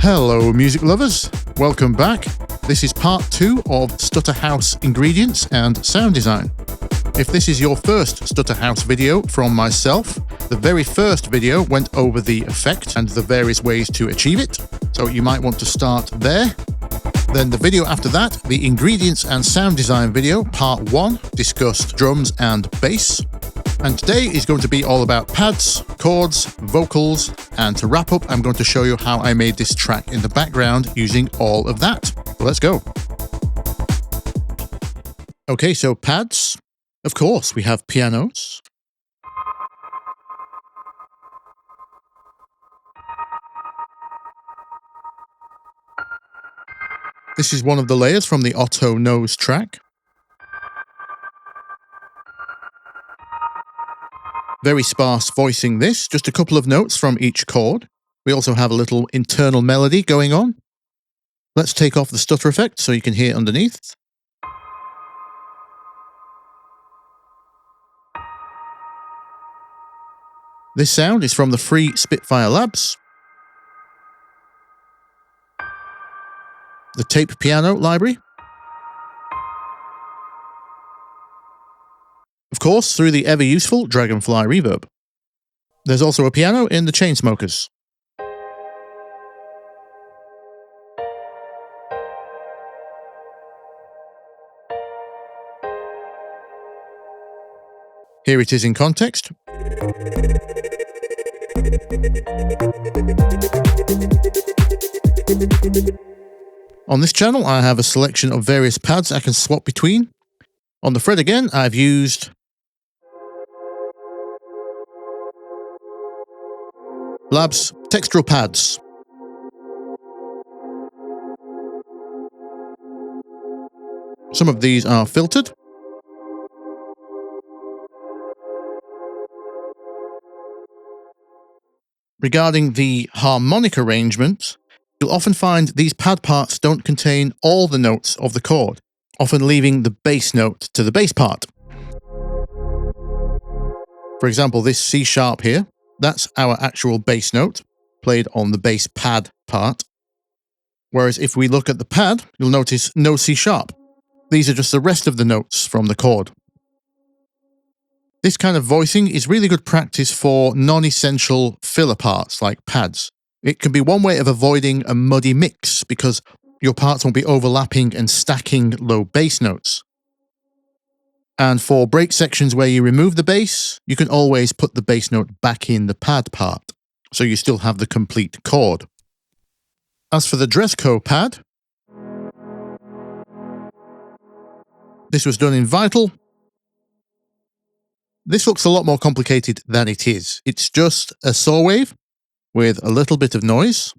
Hello music lovers, welcome back. This is part 2 of Stutter House ingredients and sound design. If this is your first Stutter House video from myself, the very first video went over the effect and the various ways to achieve it, so you might want to start there. Then the video after that, the ingredients and sound design video, part 1, discussed drums and bass. And today is going to be all about pads, chords, vocals, and to wrap up, I'm going to show you how I made this track in the background using all of that. Let's go. Okay, so pads. Of course, we have pianos. This is one of the layers from the Otto Nose track. Very sparse voicing this, just a couple of notes from each chord. We also have a little internal melody going on. Let's take off the stutter effect so you can hear underneath. This sound is from the free Spitfire Labs. The tape piano library. Of course, through the ever-useful Dragonfly reverb. There's also a piano in the Chainsmokers. Here it is in context. On this channel, I have a selection of various pads I can swap between. On the fret again, I've used Labs textural pads. Some of these are filtered. Regarding the harmonic arrangement, you'll often find these pad parts don't contain all the notes of the chord, often leaving the bass note to the bass part. For example, this C sharp here, that's our actual bass note, played on the bass pad part. Whereas if we look at the pad, you'll notice no C sharp. These are just the rest of the notes from the chord. This kind of voicing is really good practice for non-essential filler parts like pads. It can be one way of avoiding a muddy mix because your parts won't be overlapping and stacking low bass notes. And for break sections where you remove the bass, you can always put the bass note back in the pad part, so you still have the complete chord. As for the Dresco pad, this was done in Vital. This looks a lot more complicated than it is. It's just a saw wave with a little bit of noise.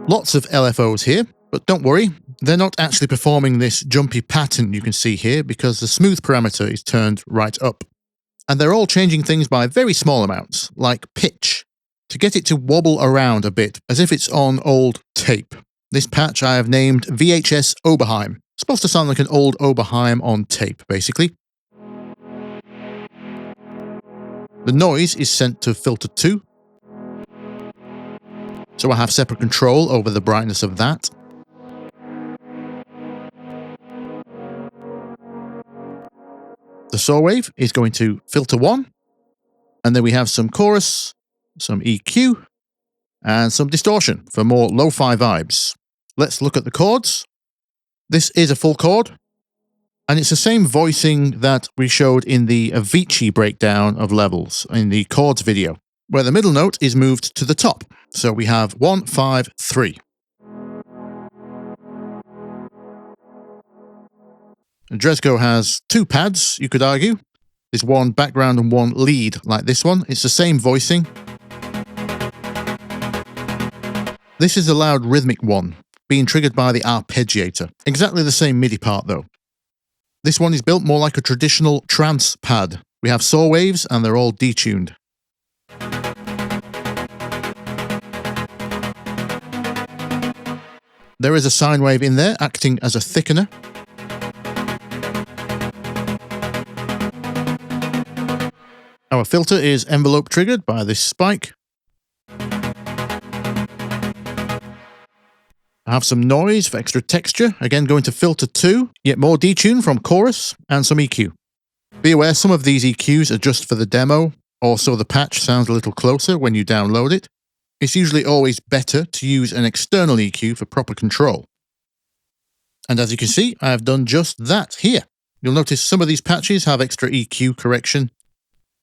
Lots of LFOs here, but don't worry, they're not actually performing this jumpy pattern you can see here because the smooth parameter is turned right up. And they're all changing things by very small amounts, like pitch, to get it to wobble around a bit, as if it's on old tape. This patch I have named VHS Oberheim. It's supposed to sound like an old Oberheim on tape, basically. The noise is sent to filter 2. So I have separate control over the brightness of that. The saw wave is going to filter 1. And then we have some chorus, some EQ, and some distortion for more lo-fi vibes. Let's look at the chords. This is a full chord. And it's the same voicing that we showed in the Avicii breakdown of levels in the chords video, where the middle note is moved to the top. So we have 1, 5, 3. And Dresco has 2 pads, you could argue. There's one background and one lead, like this one. It's the same voicing. This is a loud rhythmic one, being triggered by the arpeggiator. Exactly the same MIDI part though. This one is built more like a traditional trance pad. We have saw waves and they're all detuned. There is a sine wave in there acting as a thickener. Our filter is envelope triggered by this spike, I have some noise for extra texture, again going to filter 2, yet more detune from chorus, and some EQ. Be aware some of these EQs are just for the demo, also the patch sounds a little closer when you download it. It's usually always better to use an external EQ for proper control. And as you can see, I have done just that here. You'll notice some of these patches have extra EQ correction.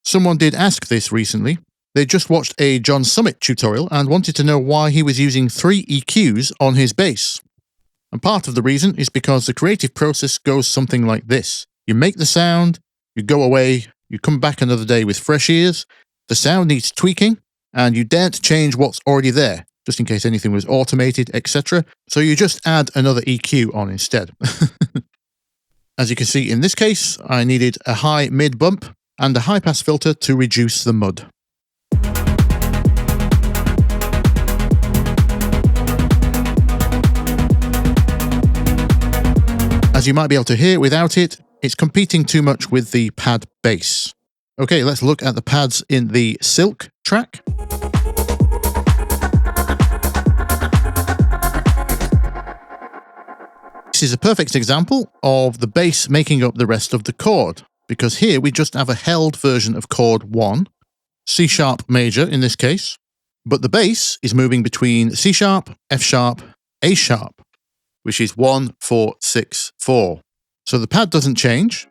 Someone did ask this recently. They just watched a John Summit tutorial and wanted to know why he was using 3 EQs on his bass. And part of the reason is because the creative process goes something like this. You make the sound, you go away, you come back another day with fresh ears, the sound needs tweaking, and you daren't change what's already there, just in case anything was automated, etc. So you just add another EQ on instead. As you can see in this case, I needed a high mid bump and a high pass filter to reduce the mud. As you might be able to hear without it, it's competing too much with the pad bass. Okay, let's look at the pads in the Silk track. This is a perfect example of the bass making up the rest of the chord, because here we just have a held version of chord 1, C sharp major in this case, but the bass is moving between C sharp, F sharp, A sharp, which is 1, 4, 6, 4. So the pad doesn't change.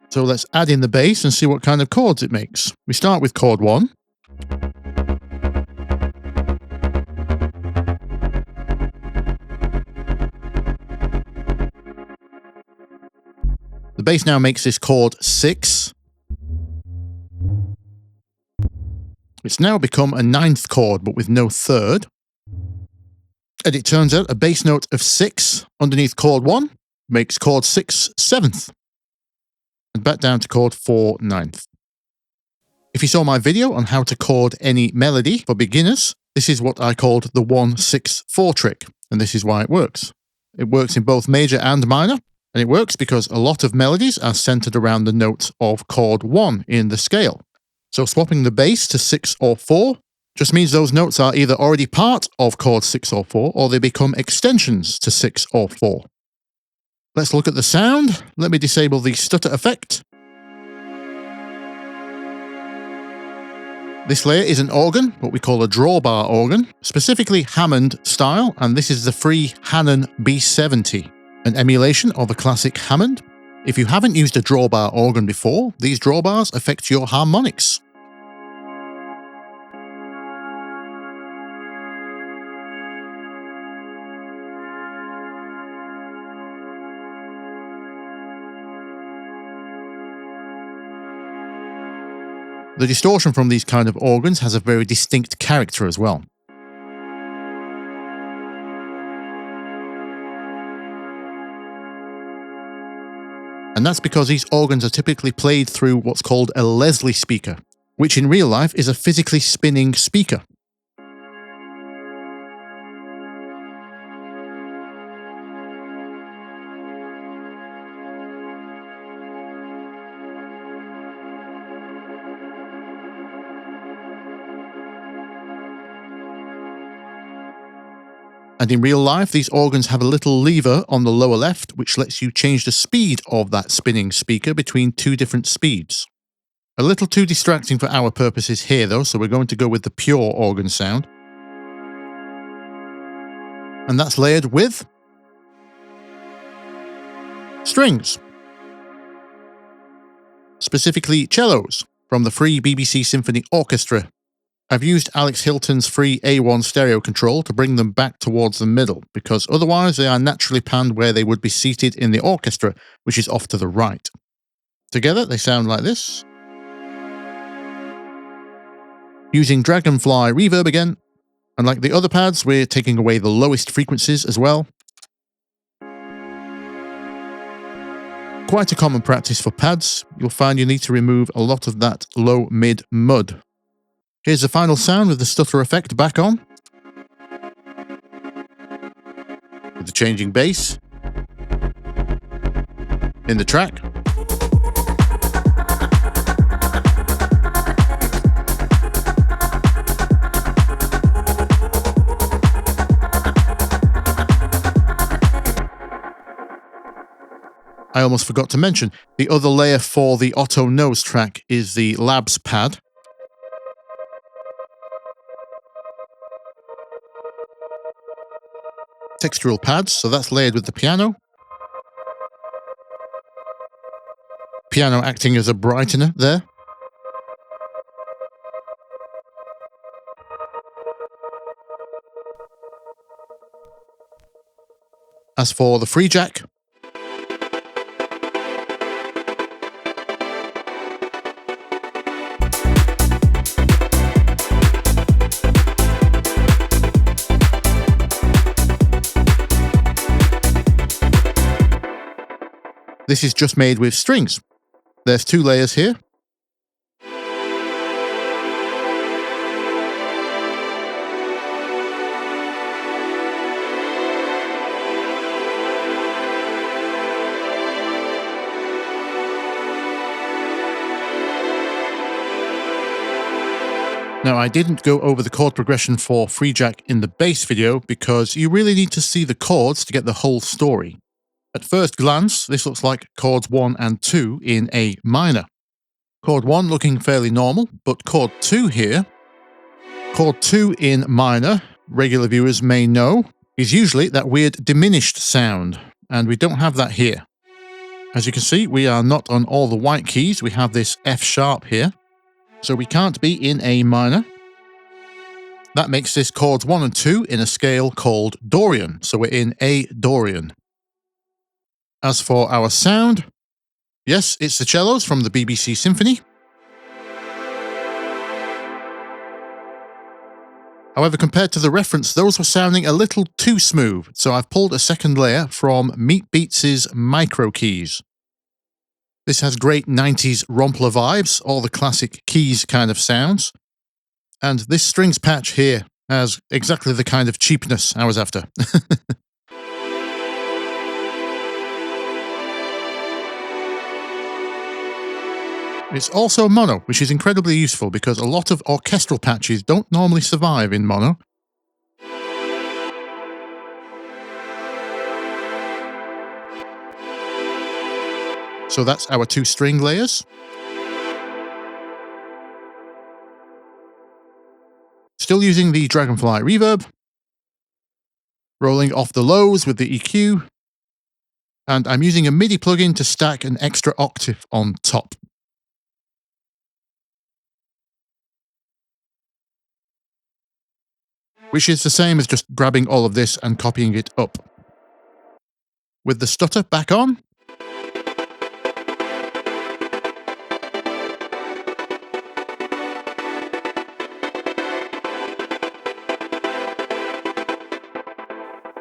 So let's add in the bass and see what kind of chords it makes. We start with chord 1. The bass now makes this chord 6. It's now become a 9th chord, but with no 3rd. And it turns out a bass note of 6 underneath chord 1 makes chord 6 7th. And back down to chord 4 9th. If you saw my video on how to chord any melody for beginners, this is what I called the 1-6-4 trick, and this is why it works. It works in both major and minor, and it works because a lot of melodies are centered around the notes of chord 1 in the scale. So swapping the bass to 6 or 4 just means those notes are either already part of chord 6 or 4, or they become extensions to 6 or 4. Let's look at the sound. Let me disable the stutter effect. This layer is an organ, what we call a drawbar organ, specifically Hammond style, and this is the free Hanon B70, an emulation of a classic Hammond. If you haven't used a drawbar organ before, these drawbars affect your harmonics. The distortion from these kind of organs has a very distinct character as well. And that's because these organs are typically played through what's called a Leslie speaker, which in real life is a physically spinning speaker. And in real life, these organs have a little lever on the lower left, which lets you change the speed of that spinning speaker between 2 different speeds. A little too distracting for our purposes here though, so we're going to go with the pure organ sound. And that's layered with strings. Specifically cellos from the free BBC Symphony Orchestra. I've used Alex Hilton's free A1 stereo control to bring them back towards the middle, because otherwise they are naturally panned where they would be seated in the orchestra, which is off to the right. Together they sound like this. Using Dragonfly reverb again, and like the other pads, we're taking away the lowest frequencies as well. Quite a common practice for pads. You'll find you need to remove a lot of that low mid mud. Here's the final sound with the stutter effect back on. With the changing bass. in the track. I almost forgot to mention, the other layer for the auto nose track is the labs pad. Textural pads, so that's layered with the piano. Piano acting as a brightener there. As for the free jack, this is just made with strings. There's 2 layers here. Now, I didn't go over the chord progression for free jack in the bass video because you really need to see the chords to get the whole story. At first glance, this looks like chords 1 and 2 in A minor. Chord 1 looking fairly normal, but chord 2 here, chord 2 in minor, regular viewers may know, is usually that weird diminished sound, and we don't have that here. As you can see, we are not on all the white keys, we have this F sharp here, so we can't be in A minor. That makes this chords 1 and 2 in a scale called Dorian, so we're in A Dorian. As for our sound, yes, it's the cellos from the BBC Symphony. However, compared to the reference, those were sounding a little too smooth, so I've pulled a second layer from Meat Beats' micro keys. This has great 90s rompler vibes, all the classic keys kind of sounds. And this strings patch here has exactly the kind of cheapness I was after. It's also mono, which is incredibly useful because a lot of orchestral patches don't normally survive in mono. So that's our 2 string layers. Still using the Dragonfly reverb. Rolling off the lows with the EQ. And I'm using a MIDI plugin to stack an extra octave on top. Which is the same as just grabbing all of this and copying it up. With the stutter back on.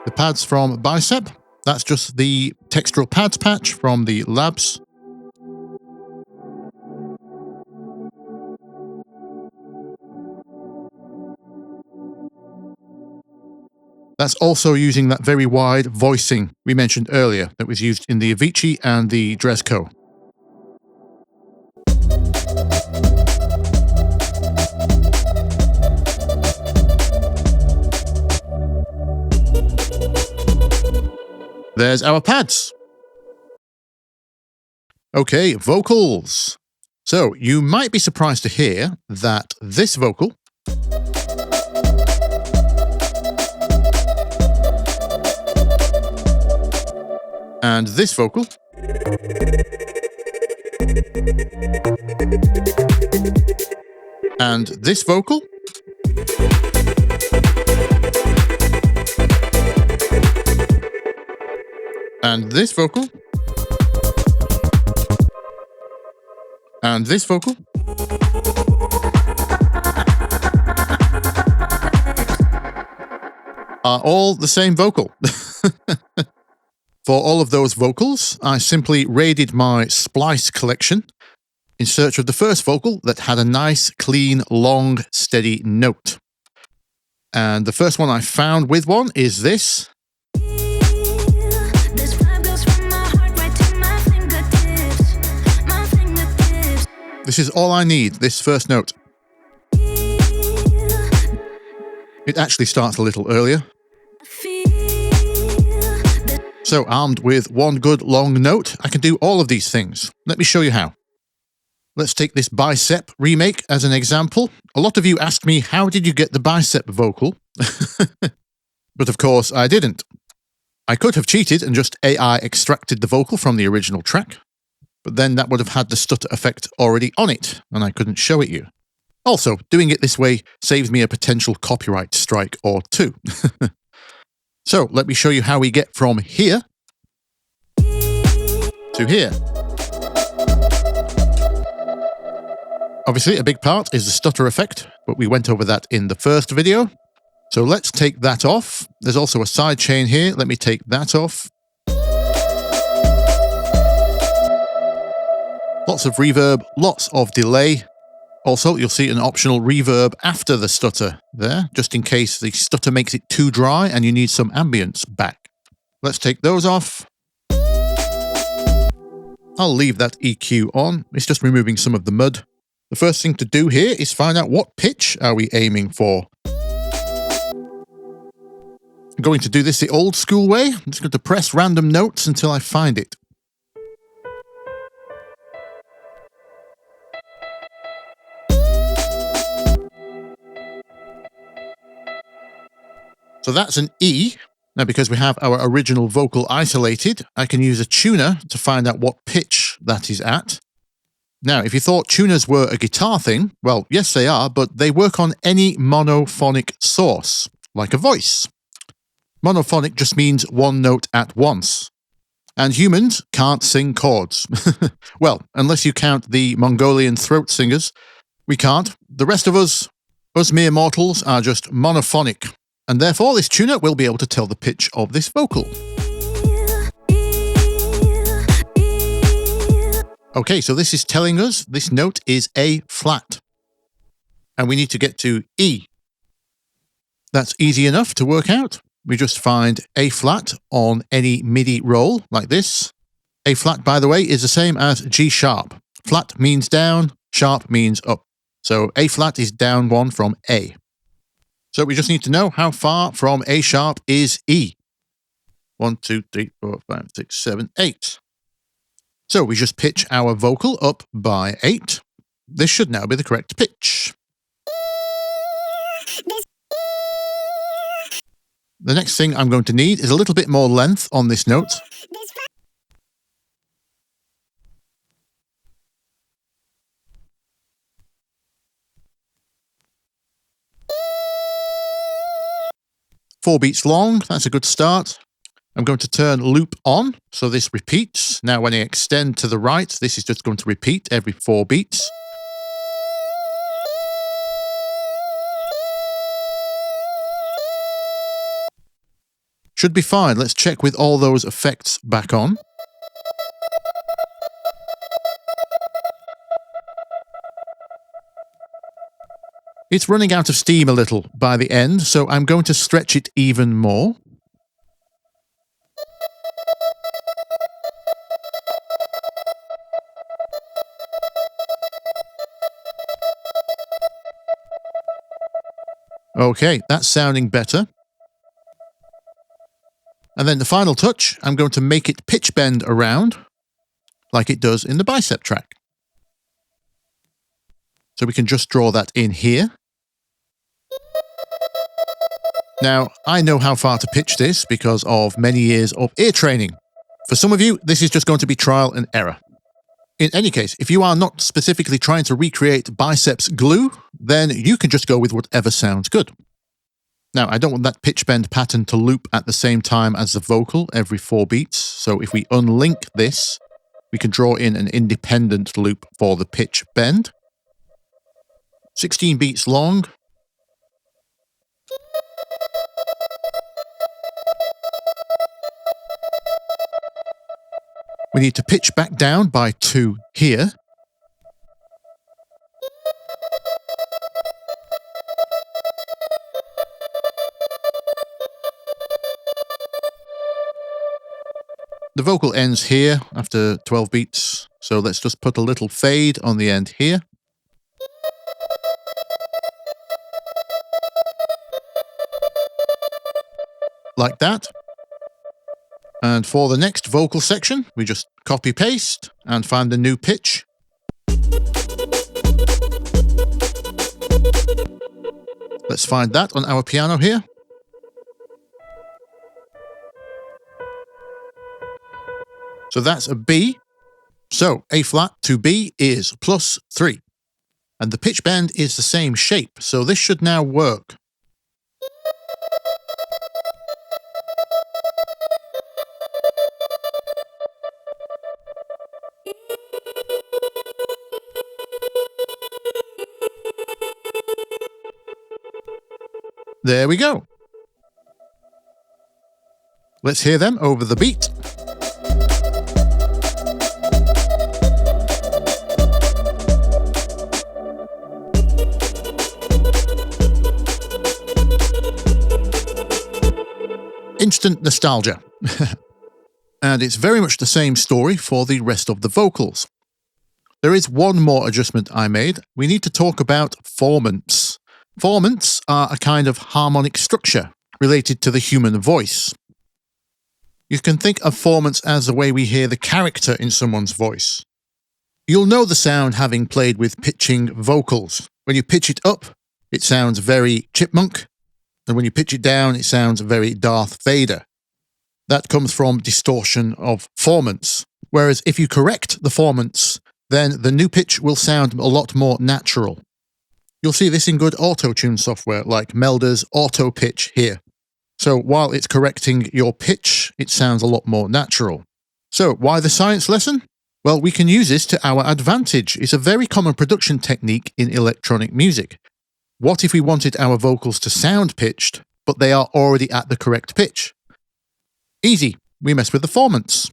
The pads from Bicep, that's just the textural pads patch from the Labs. That's also using that very wide voicing we mentioned earlier that was used in the Avicii and the Dresco. There's our pads. Okay, vocals. So you might be surprised to hear that this vocal and this vocal and this vocal and this vocal and this vocal are all the same vocal. For all of those vocals, I simply raided my splice collection in search of the first vocal that had a nice, clean, long, steady note. And the first one I found with one is this. This is all I need, this first note. It actually starts a little earlier. So armed with one good long note, I can do all of these things. Let me show you how. Let's take this bicep remake as an example. A lot of you ask me, how did you get the bicep vocal? But of course I didn't. I could have cheated and just AI extracted the vocal from the original track, but then that would have had the stutter effect already on it, and I couldn't show it you. Also, doing it this way saves me a potential copyright strike or two. So let me show you how we get from here to here. Obviously, a big part is the stutter effect, but we went over that in the first video. So let's take that off. There's also a side chain here. Let me take that off. Lots of reverb, lots of delay. Also, you'll see an optional reverb after the stutter there, just in case the stutter makes it too dry and you need some ambience back. Let's take those off. I'll leave that EQ on. It's just removing some of the mud. The first thing to do here is find out what pitch are we aiming for. I'm going to do this the old school way. I'm just going to press random notes until I find it. So that's an E. Now, because we have our original vocal isolated, I can use a tuner to find out what pitch that is at. Now, if you thought tuners were a guitar thing, well, yes, they are, but they work on any monophonic source, like a voice. Monophonic just means one note at once. And humans can't sing chords. Well, unless you count the Mongolian throat singers, we can't. The rest of us mere mortals, are just monophonic. And therefore, this tuner will be able to tell the pitch of this vocal. Okay, so this is telling us this note is A flat. And we need to get to E. That's easy enough to work out. We just find A flat on any MIDI roll, like this. A flat, by the way, is the same as G sharp. Flat means down, sharp means up. So A flat is down one from A. So we just need to know how far from A sharp is E. 1, 2, 3, 4, 5, 6, 7, 8. So we just pitch our vocal up by 8. This should now be the correct pitch. The next thing I'm going to need is a little bit more length on this note. Four beats long, that's a good start. I'm going to turn loop on, so this repeats. Now when I extend to the right, this is just going to repeat every 4 beats. Should be fine. Let's check with all those effects back on. It's running out of steam a little by the end, so I'm going to stretch it even more. Okay, that's sounding better. And then the final touch, I'm going to make it pitch bend around, like it does in the bicep track. So we can just draw that in here. Now, I know how far to pitch this because of many years of ear training. For some of you, this is just going to be trial and error. In any case, if you are not specifically trying to recreate biceps glue, then you can just go with whatever sounds good. Now, I don't want that pitch bend pattern to loop at the same time as the vocal every 4 beats. So if we unlink this, we can draw in an independent loop for the pitch bend. 16 beats long. We need to pitch back down by 2 here. The vocal ends here after 12 beats. So let's just put a little fade on the end here. Like that. And for the next vocal section, we just copy paste and find the new pitch. Let's find that on our piano here. So that's a B. So A flat to B is +3. And the pitch bend is the same shape, so this should now work. There we go. Let's hear them over the beat. Instant nostalgia. And it's very much the same story for the rest of the vocals. There is one more adjustment I made. We need to talk about formants. Formants are a kind of harmonic structure related to the human voice. You can think of formants as the way we hear the character in someone's voice. You'll know the sound having played with pitching vocals. When you pitch it up, it sounds very chipmunk, and when you pitch it down, it sounds very Darth Vader. That comes from distortion of formants. Whereas if you correct the formants, then the new pitch will sound a lot more natural. You'll see this in good auto-tune software like Melda's Auto Pitch here. So while it's correcting your pitch, it sounds a lot more natural. So why the science lesson? Well, we can use this to our advantage. It's a very common production technique in electronic music. What if we wanted our vocals to sound pitched, but they are already at the correct pitch? Easy. We mess with the formants.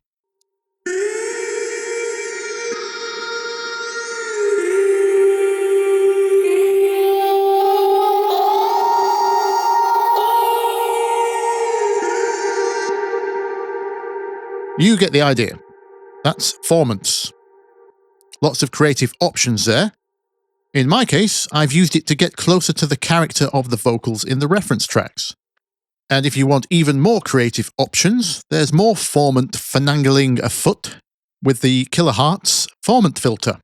You get the idea. That's formants. Lots of creative options there. In my case, I've used it to get closer to the character of the vocals in the reference tracks. And if you want even more creative options, there's more formant finagling afoot with the Kilohertz formant filter.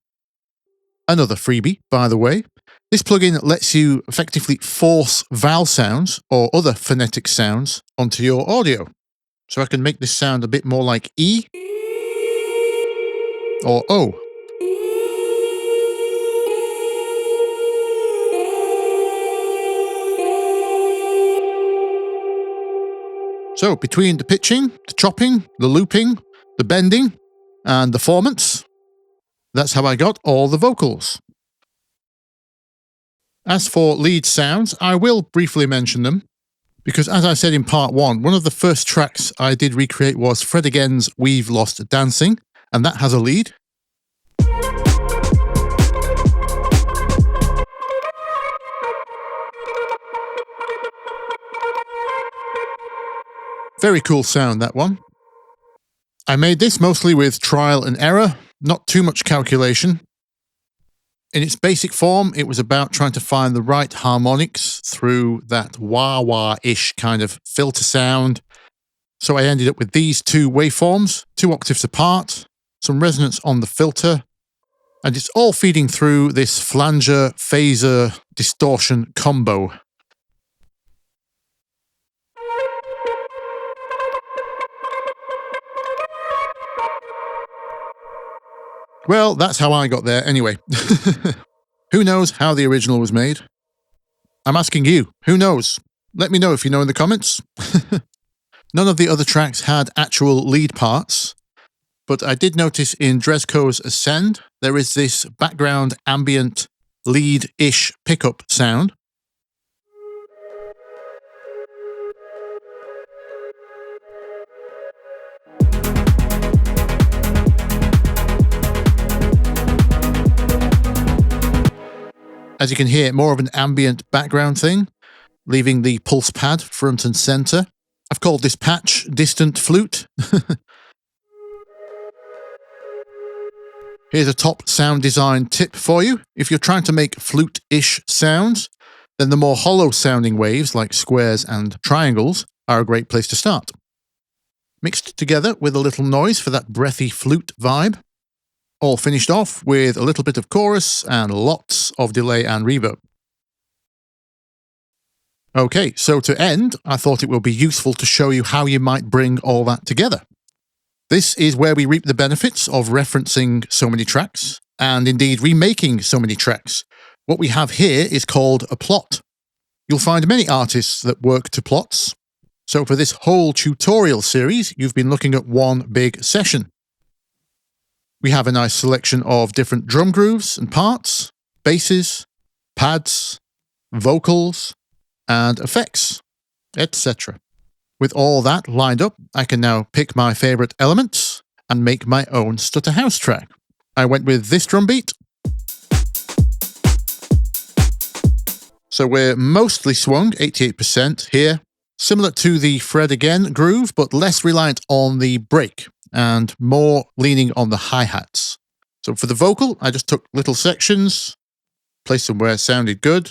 Another freebie, by the way. This plugin lets you effectively force vowel sounds or other phonetic sounds onto your audio. So I can make this sound a bit more like E or O. So between the pitching, the chopping, the looping, the bending, and the formants, that's how I got all the vocals. As for lead sounds, I will briefly mention them, because as I said in part 1, one of the first tracks I did recreate was Fred Again's We've Lost Dancing, and that has a lead. Very cool sound, that one. I made this mostly with trial and error, not too much calculation. In its basic form, it was about trying to find the right harmonics through that wah-wah-ish kind of filter sound. So I ended up with these two waveforms, 2 octaves apart, some resonance on the filter, and it's all feeding through this flanger, phaser, distortion combo. Well, that's how I got there anyway. Who knows how the original was made? I'm asking you, who knows? Let me know if you know in the comments. None of the other tracks had actual lead parts, but I did notice in Drezko's Ascend, there is this background ambient lead-ish pickup sound. As you can hear, more of an ambient background thing, leaving the pulse pad front and center. I've called this patch Distant Flute. Here's a top sound design tip for you. If you're trying to make flute-ish sounds, then the more hollow sounding waves like squares and triangles are a great place to start. Mixed together with a little noise for that breathy flute vibe. All finished off with a little bit of chorus and lots of delay and reverb. Okay, so to end, I thought it would be useful to show you how you might bring all that together. This is where we reap the benefits of referencing so many tracks, and indeed remaking so many tracks. What we have here is called a plot. You'll find many artists that work to plots. So for this whole tutorial series, you've been looking at one big session. We have a nice selection of different drum grooves and parts, basses, pads, vocals, and effects, etc. With all that lined up, I can now pick my favorite elements and make my own Stutter House track. I went with this drum beat. So we're mostly swung, 88% here, similar to the Fred Again groove, but less reliant on the break and more leaning on the hi-hats. So for the vocal, I just took little sections, placed them where it sounded good.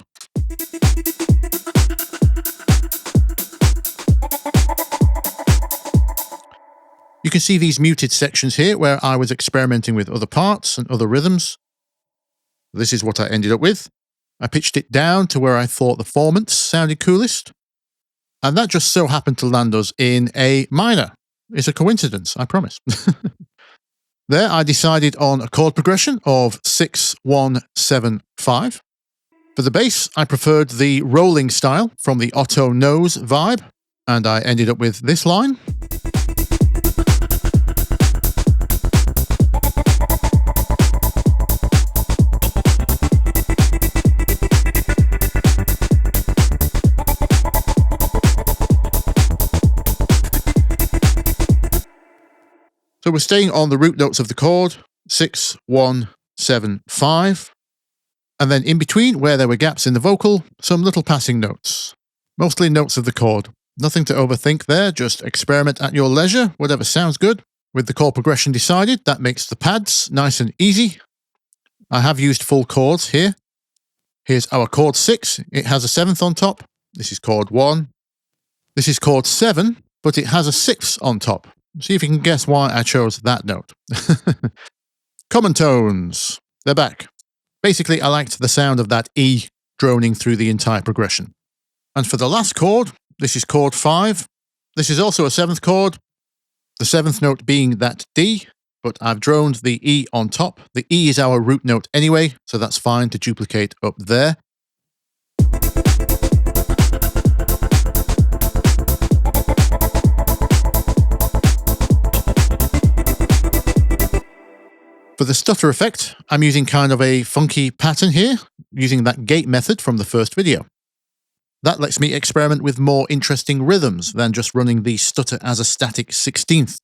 You can see these muted sections here where I was experimenting with other parts and other rhythms. This is what I ended up with. I pitched it down to where I thought the formants sounded coolest. And that just so happened to land us in A minor. It's a coincidence, I promise. There I decided on a chord progression of 6, 1, 7, 5. For the bass, I preferred the rolling style from the Otto Nose vibe, and I ended up with this line. So we're staying on the root notes of the chord, 6, 1, 7, 5. And then in between, where there were gaps in the vocal, some little passing notes. Mostly notes of the chord. Nothing to overthink there, just experiment at your leisure, whatever sounds good. With the chord progression decided, that makes the pads nice and easy. I have used full chords here. Here's our chord 6. It has a 7th on top. This is chord 1. This is chord 7, but it has a 6th on top. See if you can guess why I chose that note. Common tones. They're back. Basically, I liked the sound of that E droning through the entire progression. And for the last chord, this is chord 5. This is also a 7th chord, the 7th note being that D, but I've droned the E on top. The E is our root note anyway, so that's fine to duplicate up there. For the stutter effect, I'm using kind of a funky pattern here, using that gate method from the first video. That lets me experiment with more interesting rhythms than just running the stutter as a static 16th.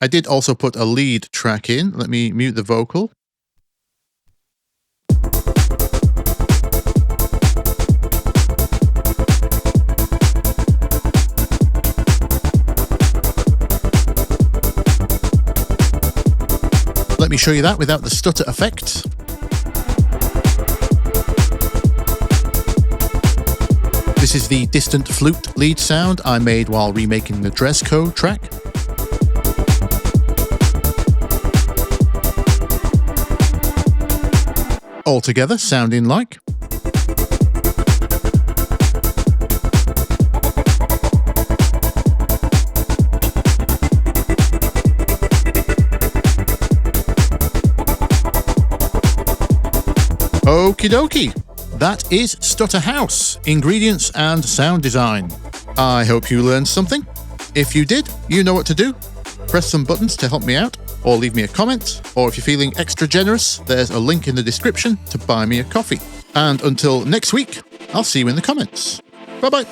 I did also put a lead track in. Let me mute the vocal. Let me show you that without the stutter effect. This is the distant flute lead sound I made while remaking the Dresco track. All together sounding like. Okie dokie. That is Stutter House, ingredients and sound design. I hope you learned something. If you did, you know what to do. Press some buttons to help me out, or leave me a comment, or if you're feeling extra generous, there's a link in the description to buy me a coffee. And until next week, I'll see you in the comments. Bye-bye.